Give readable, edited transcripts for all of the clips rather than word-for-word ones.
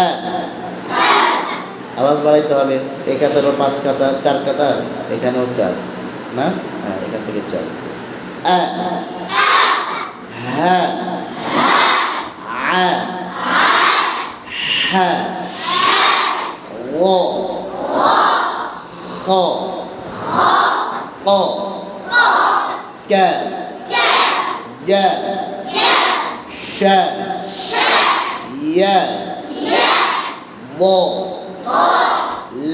আ আওয়াজ বাড়াইতে হবে। এই কাতারও 5 কাতার, 4 কাতার, এখানেও 4 না? হ্যাঁ, এখান থেকে 4। আ হ্যাঁ আ হ্যাঁ ও খ ক ক গ শ য় ম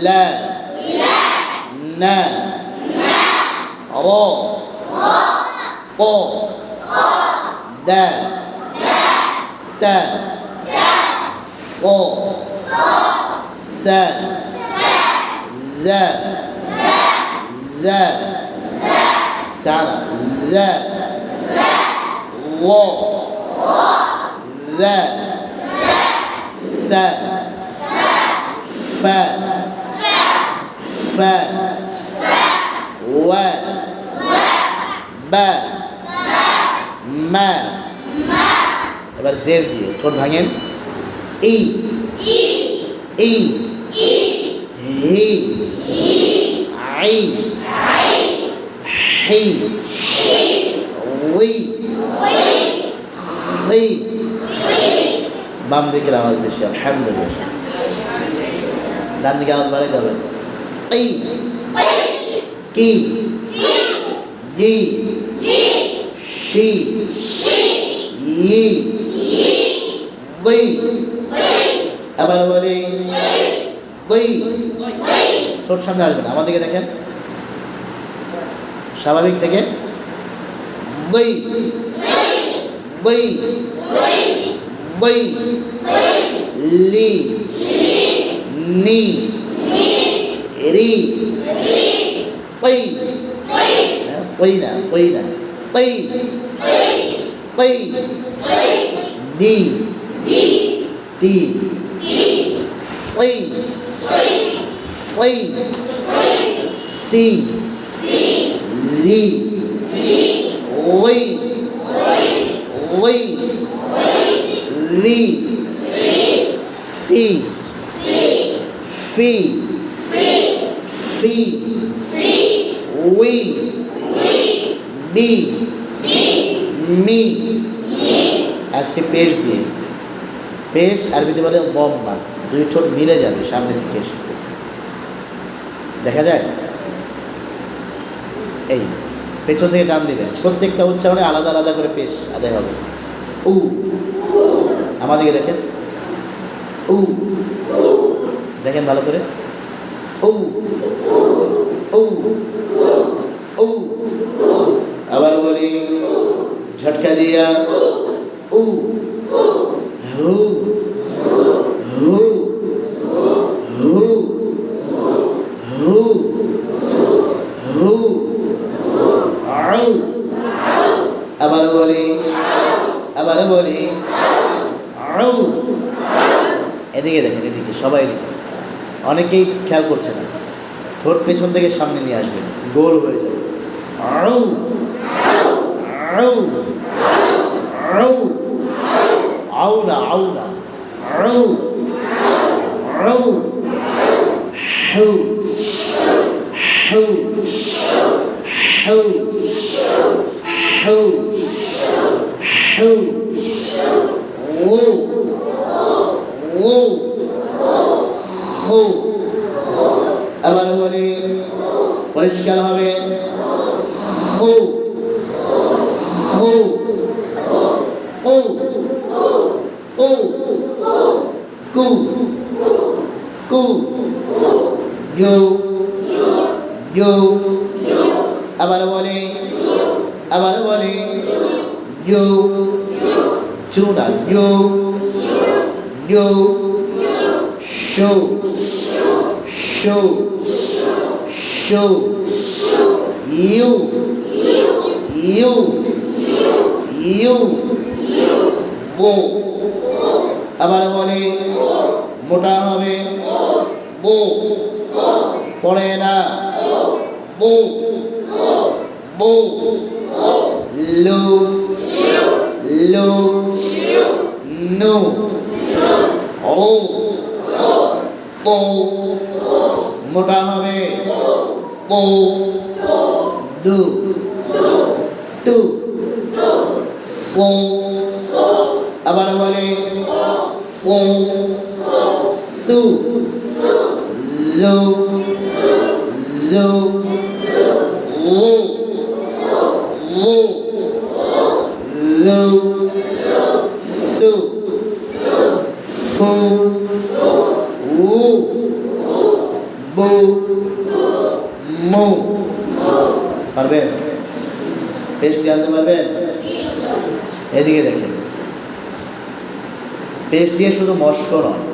ল ন র প দ ত স স জ ز سعد ز و ذ ث ف ف و ب ম এবার জের দিয়ে ঠোঁট ভাঙেন। ই ই he I he we he বাম দিকের আওয়াজ বেশি আলহামদুলিল্লাহ। ডান দিকে আওয়াজ বাড়াইতে হবে। ই কি জি শি ই বই আবার বলি বই। ছোট সামনে আসবেন, আমার দিকে দেখেন, স্বাভাবিক থেকে বই বই বই লি নি রি বই বই না বই না বই বই দি তি সই সই সি জি ওই ওই লি ফি ফি ফি উই ডি মি। আজকে পেশ দিয়ে, পেশ আরবিতে বলে বম্বা, দুই ঠোঁট মিলে যাবে সামনে থেকে এসে, দেখা যায়। এই পেছন থেকে টান দিবেন, প্রত্যেকটা উচ্চারণে আলাদা আলাদা করে পেশ আদায় হবে। উ আমাদেরকে দেখেন, উ দেখেন ভালো করে, উ উ উ আবার বলি ঝটকা দিয়া উ হু হু হু হু হু আউ আবার বলি আউ। এদিকে দেখেন, এদিকে সবাই দিকে, অনেকেই খেয়াল করছে না। ঠোঁট পেছন থেকে সামনে নিয়ে আসবেন, গোল হয়ে যাবে। আউ আউ আউ আউ না আউ না আউ আউ হু হু হু হু হু ও ও হু। আবার বলি পরিষ্কার হবে, হু হু ও ও কু কু জো জো। আবার বলে জো চুনা জো জো শো শো শো ইউ ইউ ইউ বো। আবার বলে মোটা হবে, বো পড়ে না, বো বো লো লো নো ও পো মোটা হবে পো দু টু সো আবার বলে সো সু জো জো ও ও লো টু ফু উ বু মু পারবেন? পেশ দিয়ে আনতে পারবেন? এদিকে দেখেন, পেশ দিয়ে শুধু মস্ক নয়,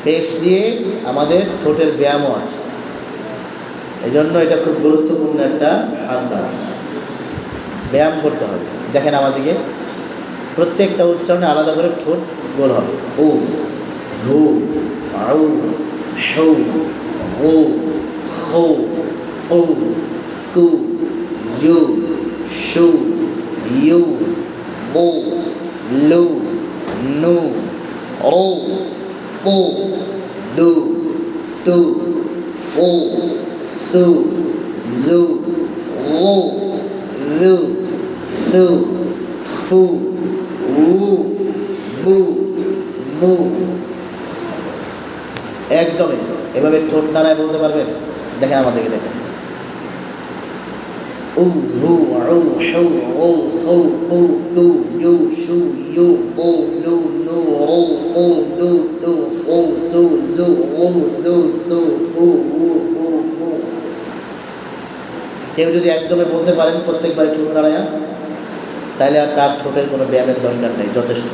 পেশ দিয়ে আমাদের ঠোঁটের ব্যায়ামও আছে। এই জন্য এটা খুব গুরুত্বপূর্ণ একটা আন্দোলন, ব্যায়াম করতে হবে। দেখেন আমাদেরকে প্রত্যেকটা উচ্চারণে আলাদা করে ঠোঁট গোল হবে। ও হু আউ হু ও হো ও কু ইউ শু ইউ ও লু নু ও ও দু টু ফো সু জু ও লু লু ফু উ বু মু। একদমই এভাবে ঠোঁট নাড়ায় বলতে পারবেন? দেখেন আমাদেরকে, দেখেন উ রু আউ হু ও ফু উ টু ইউ শু ইউ ও লু নু ও ও দু টু ফো সু জু ও লু সু ফু উ উ মু। কেউ যদি একদমই বলতে পারেন প্রত্যেকবার ঠোঁট নাড়ায়া, তাহলে আর তার ঠোঁটের কোনো ব্যায়ামের দরকার নেই, যথেষ্ট।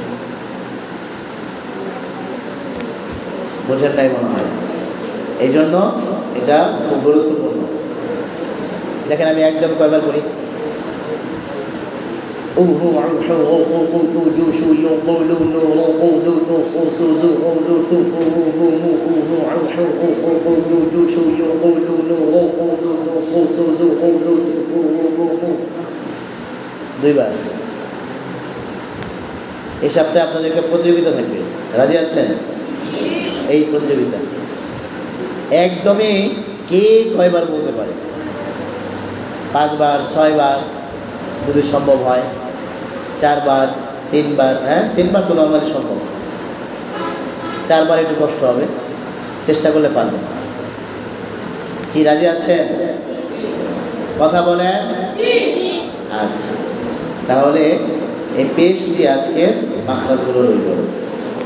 বোঝেন নাই মনে হয়? এই জন্য এটা খুব গুরুত্বপূর্ণ। দেখেন আমি একদম কয়বার করি, উ হু আউ হু ও হু হু টু ইউ শু ইউ ও লু নু ও ও দু টু ফো সু জু ও লু সু ফু উ মু মু উ হু আউ হু ও হু ও লু ইউ শু ইউ ও লু নু ও ও দু টু ফো সু জু ও লু সু ফু উ মু মু। দুইবার। এই সপ্তাহে আপনাদেরকে প্রতিযোগিতা থাকবে, রাজি আছেন? এই প্রতিযোগিতা একদমই কে কয়বার বলতে পারে, 5 বার 6 বার যদি সম্ভব হয়, 4 বার 3 বার, হ্যাঁ 3 বার তো নর্মালি সম্ভব, 4 বার একটু কষ্ট হবে, চেষ্টা করলে পারবেন। কি রাজি আছেন? কথা বলেন। আচ্ছা, তাহলে এই পেশ দিয়ে আজকের মাখরাজগুলো রইল।